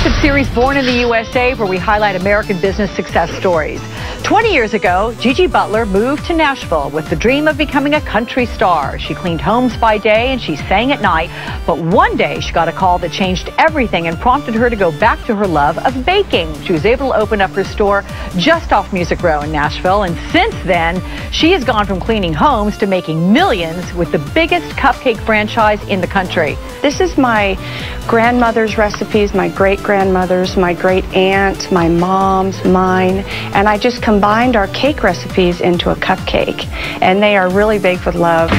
exclusive series Born in the USA, where we highlight American business success stories. 20 years ago, Gigi Butler moved to Nashville with the dream of becoming a country star. She cleaned homes by day and she sang at night. But one day she got a call that changed everything and prompted her to go back to her love of baking. She was able to open up her store just off Music Row in Nashville. And since then, she has gone from cleaning homes to making millions with the biggest cupcake franchise in the country. This is my grandmother's recipes, my great-grandmother's, my great-aunt, my mom's, mine, and I just combined our cake recipes into a cupcake, and they are really baked with love.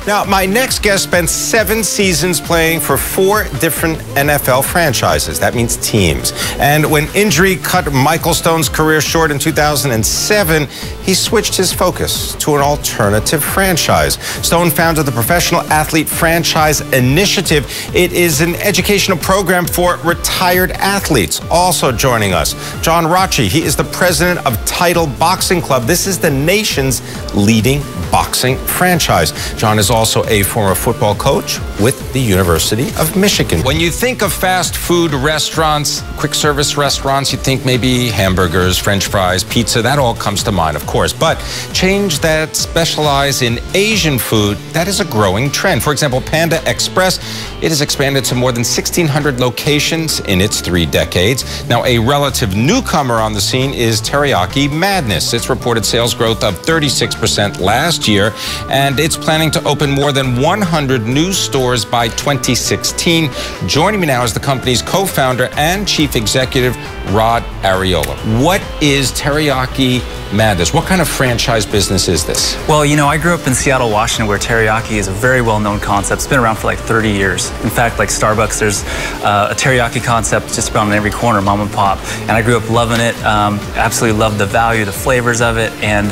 Now, my next guest spent 7 seasons playing for 4 different NFL franchises. That means teams. And when injury cut Michael Stone's career short in 2007, he switched his focus to an alternative franchise. Stone founded the Professional Athlete Franchise Initiative. It is an educational program for retired athletes. Also joining us, John Rocci. He is the president of Title Boxing Club. This is the nation's leading boxing franchise. John is also a former football coach with the University of Michigan. When you think of fast food restaurants, quick service restaurants, you think maybe hamburgers, French fries, pizza, that all comes to mind, of course. But chains that specialize in Asian food, that is a growing trend. For example, Panda Express, it has expanded to more than 1,600 locations in its 3 decades. Now, a relative newcomer on the scene is Teriyaki Madness. It's reported sales growth of 36% last year, and it's planning to open more than 100 new stores by 2016. Joining me now is the company's co-founder and chief executive, Rod Ariola. What is Teriyaki Madness? What kind of franchise business is this? Well, you know, I grew up in Seattle, Washington, where teriyaki is a very well-known concept. It's been around for like 30 years. In fact, like Starbucks, there's a teriyaki concept just about on every corner, mom and pop. And I grew up loving it, absolutely loved the value, the flavors of it. And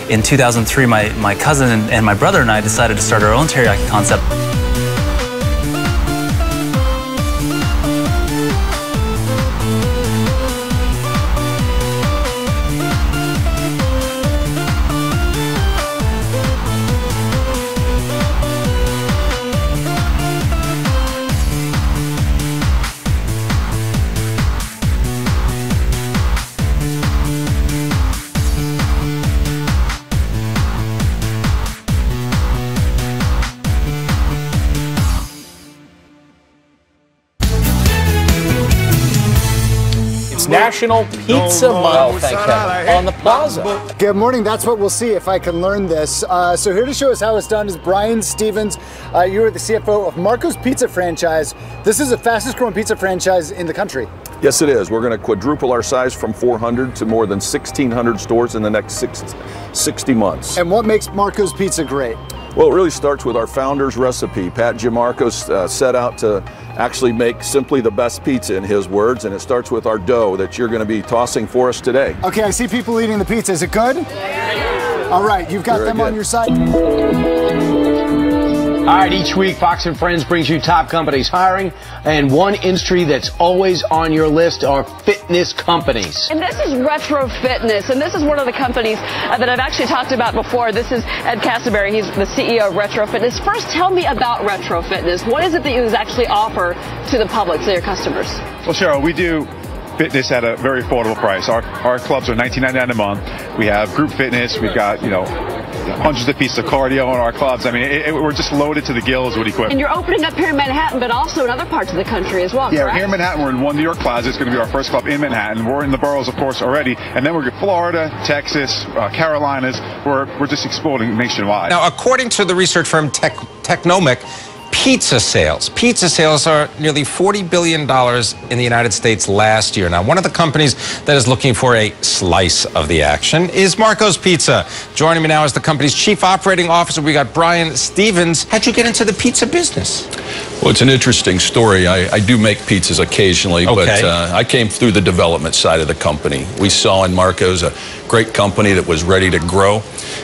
in 2003, my cousin and my brother and I decided to start our own teriyaki concept. National Pizza Month on the plaza. Good morning. That's what we'll see if I can learn this. So here to show us how it's done is Brian Stevens. You are the CFO of Marco's Pizza franchise. This is the fastest growing pizza franchise in the country. Yes, it is. We're going to quadruple our size from 400 to more than 1,600 stores in the next 60 months. And what makes Marco's Pizza great? Well, it really starts with our founder's recipe. Pat Giammarco set out to actually make simply the best pizza, in his words, and it starts with our dough that you're going to be tossing for us today. Okay, I see people eating the pizza. Is it good? Yeah. All right, you've got them on your side. All right, each week, Fox & Friends brings you top companies hiring, and one industry that's always on your list are fitness companies. And this is Retro Fitness, and this is one of the companies that I've actually talked about before. This is Ed Cassaberry. He's the CEO of Retro Fitness. First, tell me about Retro Fitness. What is it that you actually offer to the public, to your customers? Well, Cheryl, we do fitness at a very affordable price. Our clubs are $19.99 a month. We have group fitness. We've got, you know, hundreds of pieces of cardio in our clubs. I mean, we're just loaded to the gills with equipment. And you're opening up here in Manhattan, but also in other parts of the country as well, Yeah, correct? here in Manhattan, we're in One New York Plaza. It's going to be our first club in Manhattan. We're in the boroughs, of course, already. And then we're in Florida, Texas, Carolinas. We're just exploding nationwide. Now, according to the research firm Technomic, pizza sales are nearly $40 billion in the United States last year. Now, one of the companies that is looking for a slice of the action is Marco's Pizza. Joining me now is the company's chief operating officer. We got Brian Stevens. How'd you get into the pizza business? Well, it's an interesting story. I do make pizzas occasionally, but I came through the development side of the company. We saw in Marco's a great company that was ready to grow,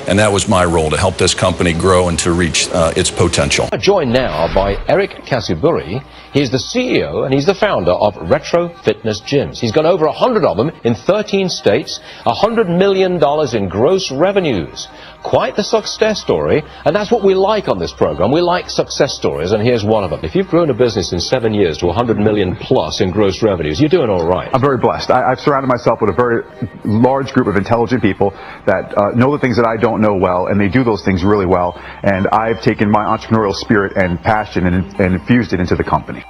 and that was my role, to help this company grow and to reach its potential. Joined now by Eric Kasiburi. He's the CEO and he's the founder of Retro Fitness Gyms. He's got over 100 of them in 13 states, $100 million in gross revenues. Quite the success story, and that's what we like on this program. We like success stories, and here's one of them. If you've grown a business in 7 years to 100 million plus in gross revenues, you're doing all right. I'm very blessed. I've surrounded myself with a very large group of intelligent people that know the things that I don't know well, and they do those things really well. And I've taken my entrepreneurial spirit and passion and infused it into the company.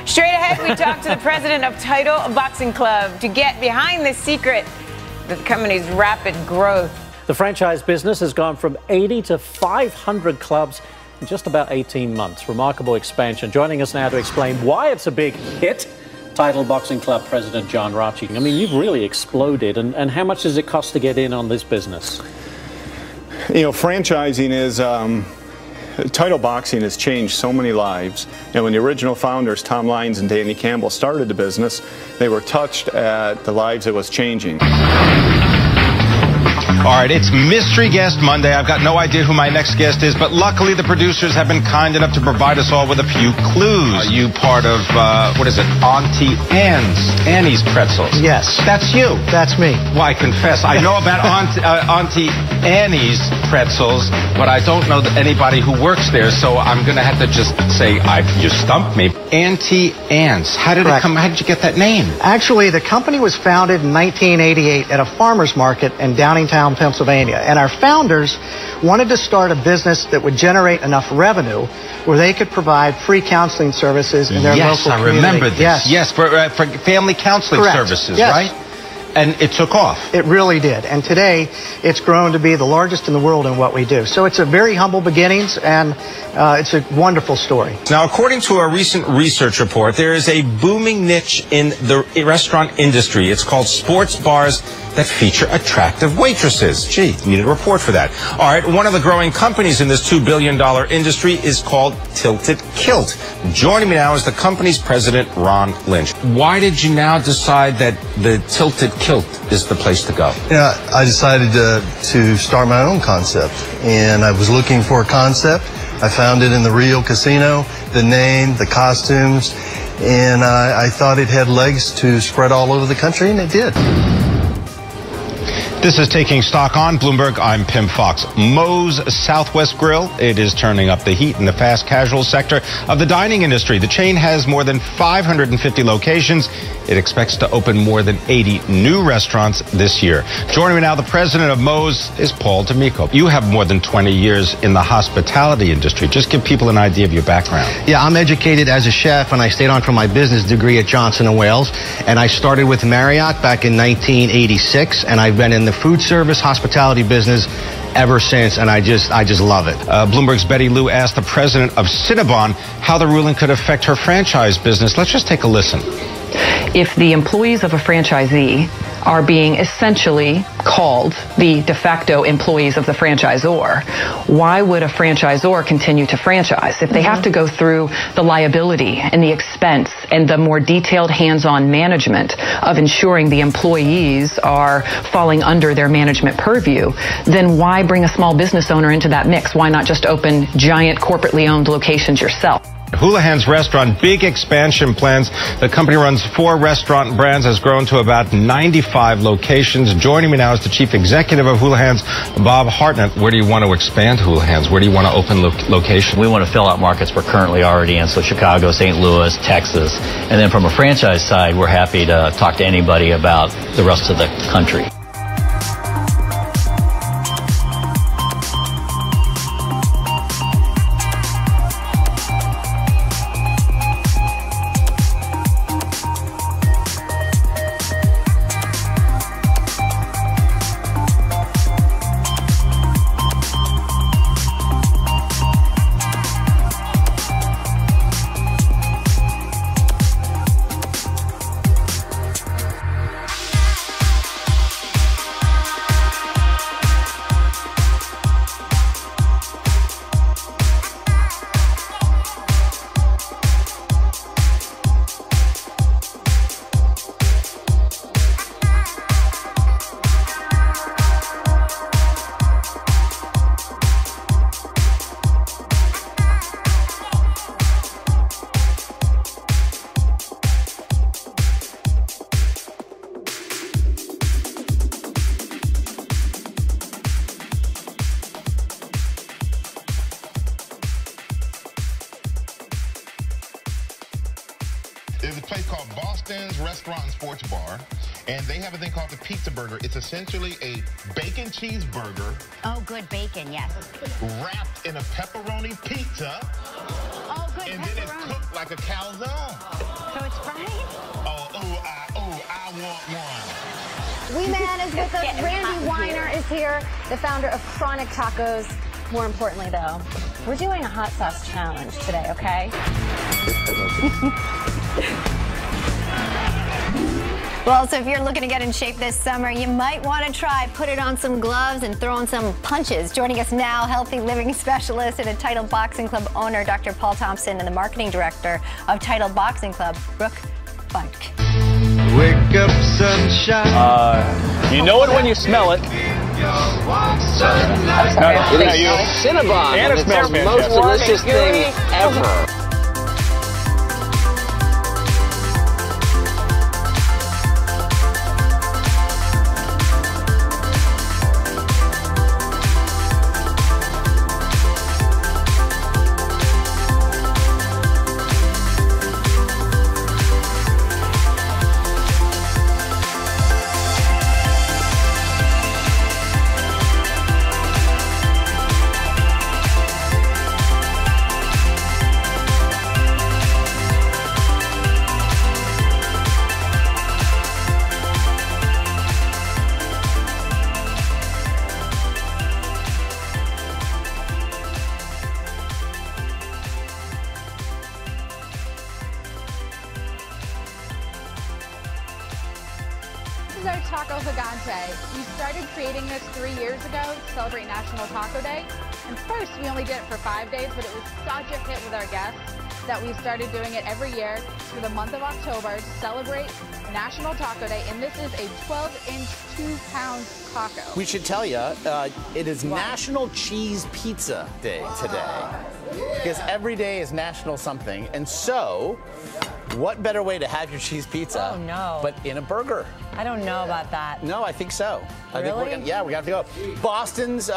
Straight ahead, we talk to the president of Title Boxing Club to get behind the secret of the company's rapid growth. The franchise business has gone from 80 to 500 clubs in just about 18 months. Remarkable expansion. Joining us now to explain why it's a big hit, Title Boxing Club President John Rachi. I mean, you've really exploded, and how much does it cost to get in on this business? You know, franchising is, Title Boxing has changed so many lives. You know, when the original founders, Tom Lyons and Danny Campbell, started the business, they were touched at the lives it was changing. All right, it's Mystery Guest Monday. I've got no idea who my next guest is, but luckily the producers have been kind enough to provide us all with a few clues. Are you part of, what is it, Auntie Annie's Pretzels? Yes. That's you. That's me. Well, I confess, I know about Auntie Annie's Pretzels, but I don't know anybody who works there, so I'm going to have to just say, you stumped me. Auntie Anne's. How did it come? How did you get that name? Actually, the company was founded in 1988 at a farmer's market in Downingtown, Pennsylvania. And our founders wanted to start a business that would generate enough revenue where they could provide free counseling services in their local community. Yes, I remember this. Yes, for family counseling services, right? And it took off. It really did. And today, it's grown to be the largest in the world in what we do. So it's a very humble beginnings, and it's a wonderful story. Now, according to a recent research report, there is a booming niche in the restaurant industry. It's called sports bars that feature attractive waitresses. Gee, needed a report for that. All right, one of the growing companies in this $2 billion industry is called Tilted Kilt. Joining me now is the company's president, Ron Lynch. Why did you now decide that the Tilted Kilt is the place to go? Yeah, I decided to start my own concept, and I was looking for a concept. I found it in the Rio Casino, the name, the costumes, and I thought it had legs to spread all over the country, and it did. This is Taking Stock on Bloomberg. I'm Pim Fox. Moe's Southwest Grill. It is turning up the heat in the fast casual sector of the dining industry. The chain has more than 550 locations. It expects to open more than 80 new restaurants this year. Joining me now, the president of Moe's is Paul D'Amico. You have more than 20 years in the hospitality industry. Just give people an idea of your background. Yeah, I'm educated as a chef, and I stayed on for my business degree at Johnson & Wales. And I started with Marriott back in 1986, and I've been in the food service hospitality business ever since, and I just love it. Bloomberg's Betty Lou asked the president of Cinnabon how the ruling could affect her franchise business. Let's just take a listen. If the employees of a franchisee are being essentially called the de facto employees of the franchisor, why would a franchisor continue to franchise? If they have to go through the liability and the expense and the more detailed hands-on management of ensuring the employees are falling under their management purview, then why bring a small business owner into that mix? Why not just open giant corporately owned locations yourself? Houlihan's Restaurant, big expansion plans. The company runs 4 restaurant brands, has grown to about 95 locations. Joining me now is the chief executive of Houlihan's, Bob Hartnett. Where do you want to expand Houlihan's? Where do you want to open locations? We want to fill out markets we're currently already in, so Chicago, St. Louis, Texas. And then from a franchise side, we're happy to talk to anybody about the rest of the country. There's a place called Boston's Restaurant and Sports Bar, and they have a thing called the Pizza Burger. It's essentially a bacon cheeseburger. Oh, good bacon, yes. Wrapped in a pepperoni pizza. Oh, good and pepperoni. then it's cooked like a calzone. So it's fried? I want one. We Man is with us. Randy Weiner is here, the founder of Chronic Tacos. More importantly, though, we're doing a hot sauce challenge today, okay? Well, so if you're looking to get in shape this summer, you might want to try putting on some gloves and throwing some punches. Joining us now, healthy living specialist and a Title Boxing Club owner, Dr. Paul Thompson, and the marketing director of Title Boxing Club, Brooke Funk. Wake up, sunshine. You know it when you smell it. It is Cinnabon, and it's the most delicious thing ever. This is our Taco Gigante. We started creating this 3 years ago to celebrate National Taco Day. And first, we only did it for 5 days, but it was such a hit with our guests that we started doing it every year for the month of October to celebrate National Taco Day. And this is a 12-inch, 2-pound taco. We should tell you, it is National Cheese Pizza Day today. Because every day is National something. And so, what better way to have your cheese pizza but in a burger? I don't know about that. No, I think so. I think Really? we have to go. Boston's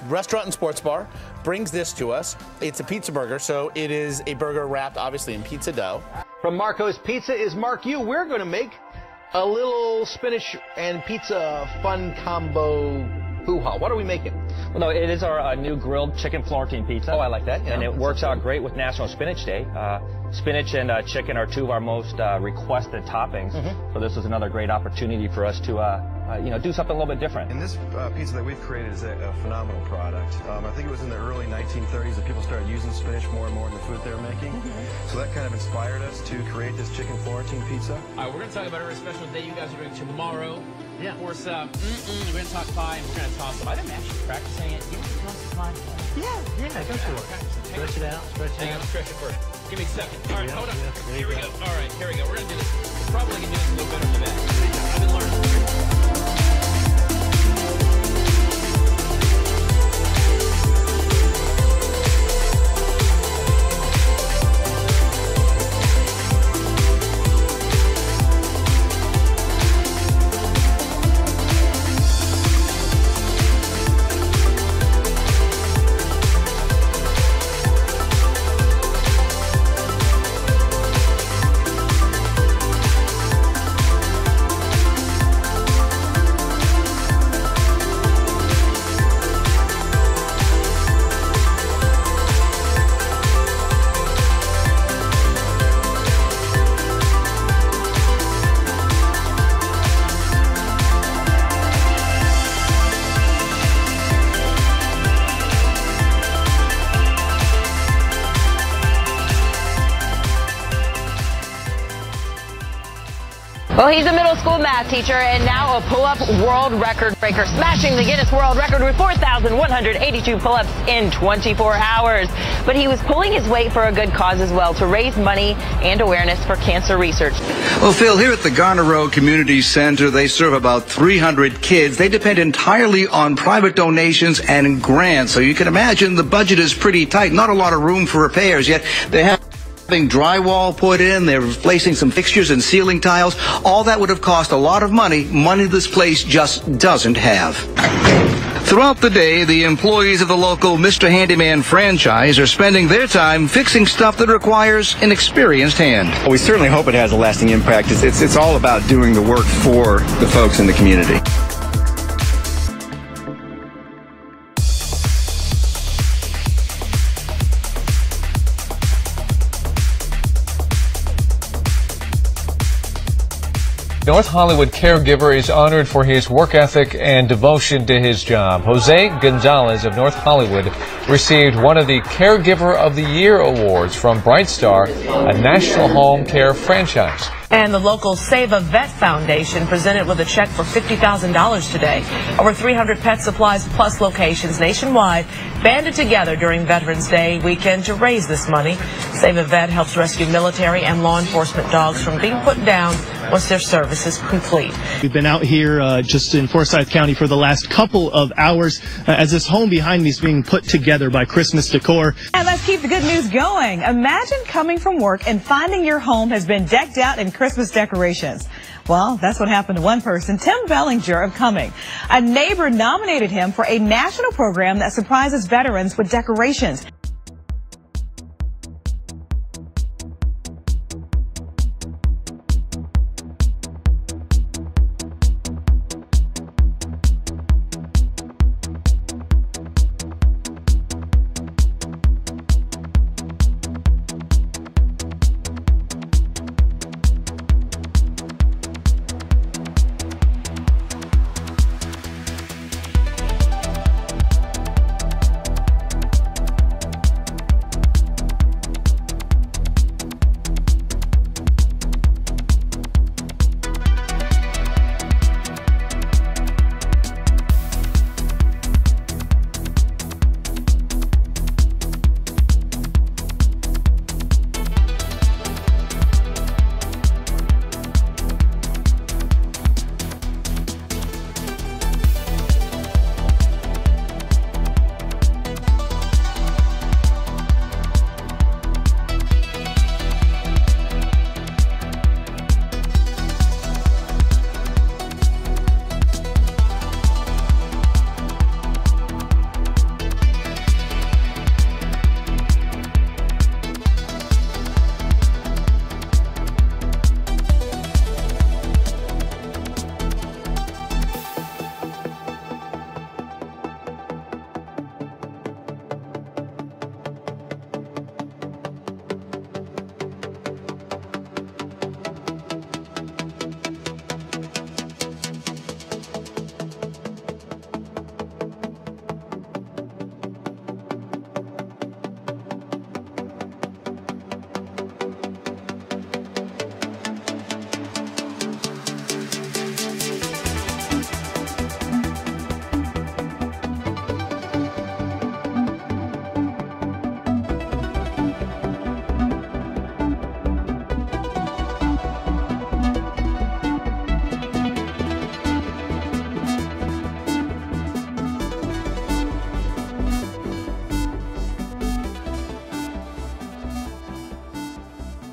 Restaurant and Sports Bar brings this to us. It's a pizza burger, so it is a burger wrapped, obviously, in pizza dough. From Marco's Pizza is Mark Yu. We're going to make a little spinach and pizza fun combo hoo-ha. What are we making? Well, no, it is our new grilled chicken Florentine pizza. Oh, I like that. Yeah, and it works out great with National Spinach Day. Spinach and chicken are two of our most requested toppings. So this is another great opportunity for us to, do something a little bit different. And this pizza that we've created is a phenomenal product. I think it was in the early 1930s that people started using spinach more and more in the food they were making. So that kind of inspired us to create this chicken Florentine pizza. All right, we're going to talk about our special day you guys are doing tomorrow. Yeah. Of course, we're going to talk pie and we're going to toss them. I've been actually practicing it. You want to toss the pie? Yeah, go to it. Stretch it out, Hang on, stretch it first. Give me a second. All right, hold on. Here we go. All right, here we go. We're going to do this. We're probably going to do this a little better than that. I've been learning. Well, he's a middle school math teacher and now a pull-up world record breaker, smashing the Guinness World Record with 4,182 pull-ups in 24 hours. But he was pulling his weight for a good cause as well, to raise money and awareness for cancer research. Well, Phil, here at the Garner Road Community Center, they serve about 300 kids. They depend entirely on private donations and grants. So you can imagine the budget is pretty tight. Not a lot of room for repairs, yet they have drywall put in, they're replacing some fixtures and ceiling tiles. All that would have cost a lot of money this place just doesn't have. Throughout the day, the employees of the local Mr. Handyman franchise are spending their time fixing stuff that requires an experienced hand. We certainly hope it has a lasting impact. It's all about doing the work for the folks in the community. North Hollywood caregiver is honored for his work ethic and devotion to his job. Jose Gonzalez of North Hollywood received one of the Caregiver of the Year awards from Bright Star, a national home care franchise. And the local Save a Vet Foundation presented with a check for $50,000 today. Over 300 Pet Supplies Plus locations nationwide banded together during Veterans Day weekend to raise this money. Save a Vet helps rescue military and law enforcement dogs from being put down once their service is complete. We've been out here just in Forsyth County for the last couple of hours as this home behind me is being put together by Christmas Decor. And let's keep the good news going. Imagine coming from work and finding your home has been decked out in Christmas decorations. Well, that's what happened to one person, Tim Bellinger of Cumming. A neighbor nominated him for a national program that surprises veterans with decorations.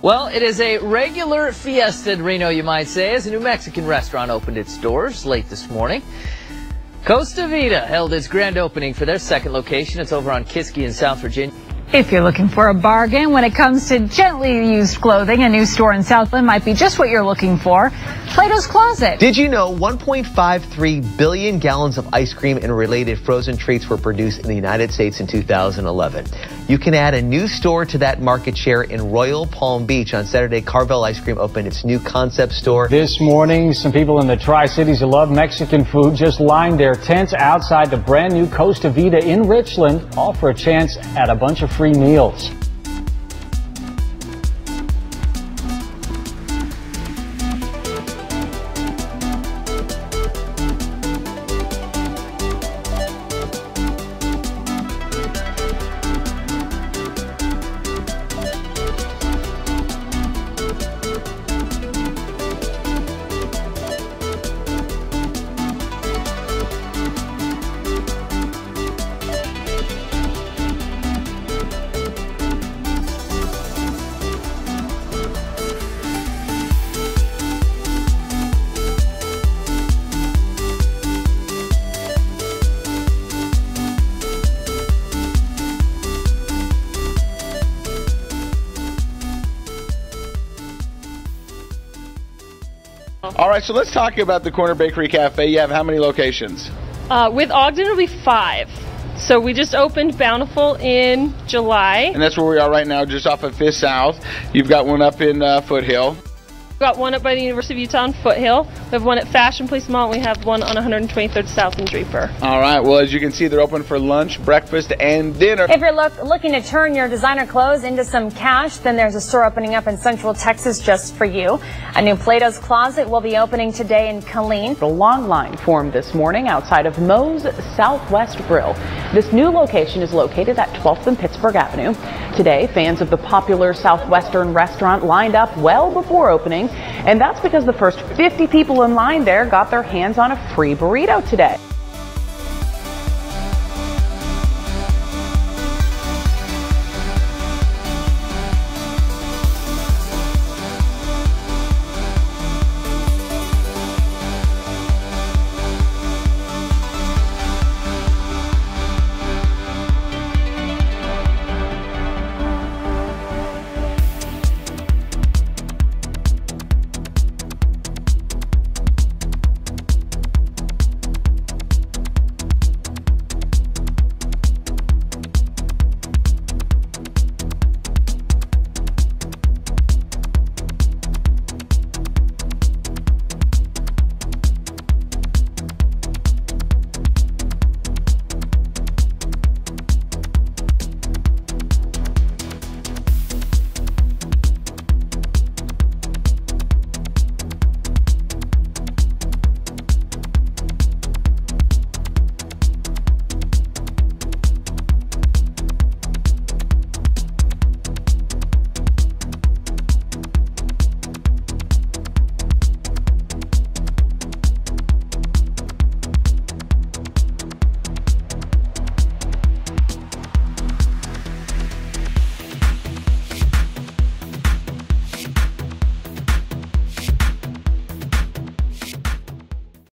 Well, it is a regular fiesta in Reno, you might say, as a new Mexican restaurant opened its doors late this morning. Costa Vida held its grand opening for their second location. It's over on Kiski in South Virginia. If you're looking for a bargain when it comes to gently used clothing, a new store in Southland might be just what you're looking for. Plato's Closet. Did you know 1.53 billion gallons of ice cream and related frozen treats were produced in the United States in 2011? You can add a new store to that market share in Royal Palm Beach. On Saturday, Carvel Ice Cream opened its new concept store. This morning, some people in the Tri-Cities who love Mexican food just lined their tents outside the brand new Costa Vida in Richland, all for a chance at a bunch of free meals. right, so let's talk about the Corner Bakery Cafe. You have how many locations? With Ogden, it'll be 5. So we just opened Bountiful in July. And that's where we are right now, just off of 5th South. You've got one up in Foothill. We've got one up by the University of Utah in Foothill. We have one at Fashion Place Mall. We have one on 123rd South in Draper. All right. Well, as you can see, they're open for lunch, breakfast, and dinner. If you're looking to turn your designer clothes into some cash, then there's a store opening up in Central Texas just for you. A new Plato's Closet will be opening today in Killeen. A long line formed this morning outside of Moe's Southwest Grill. This new location is located at 12th and Pittsburgh Avenue. Today, fans of the popular Southwestern restaurant lined up well before opening, and that's because the first 50 people in line there got their hands on a free burrito today.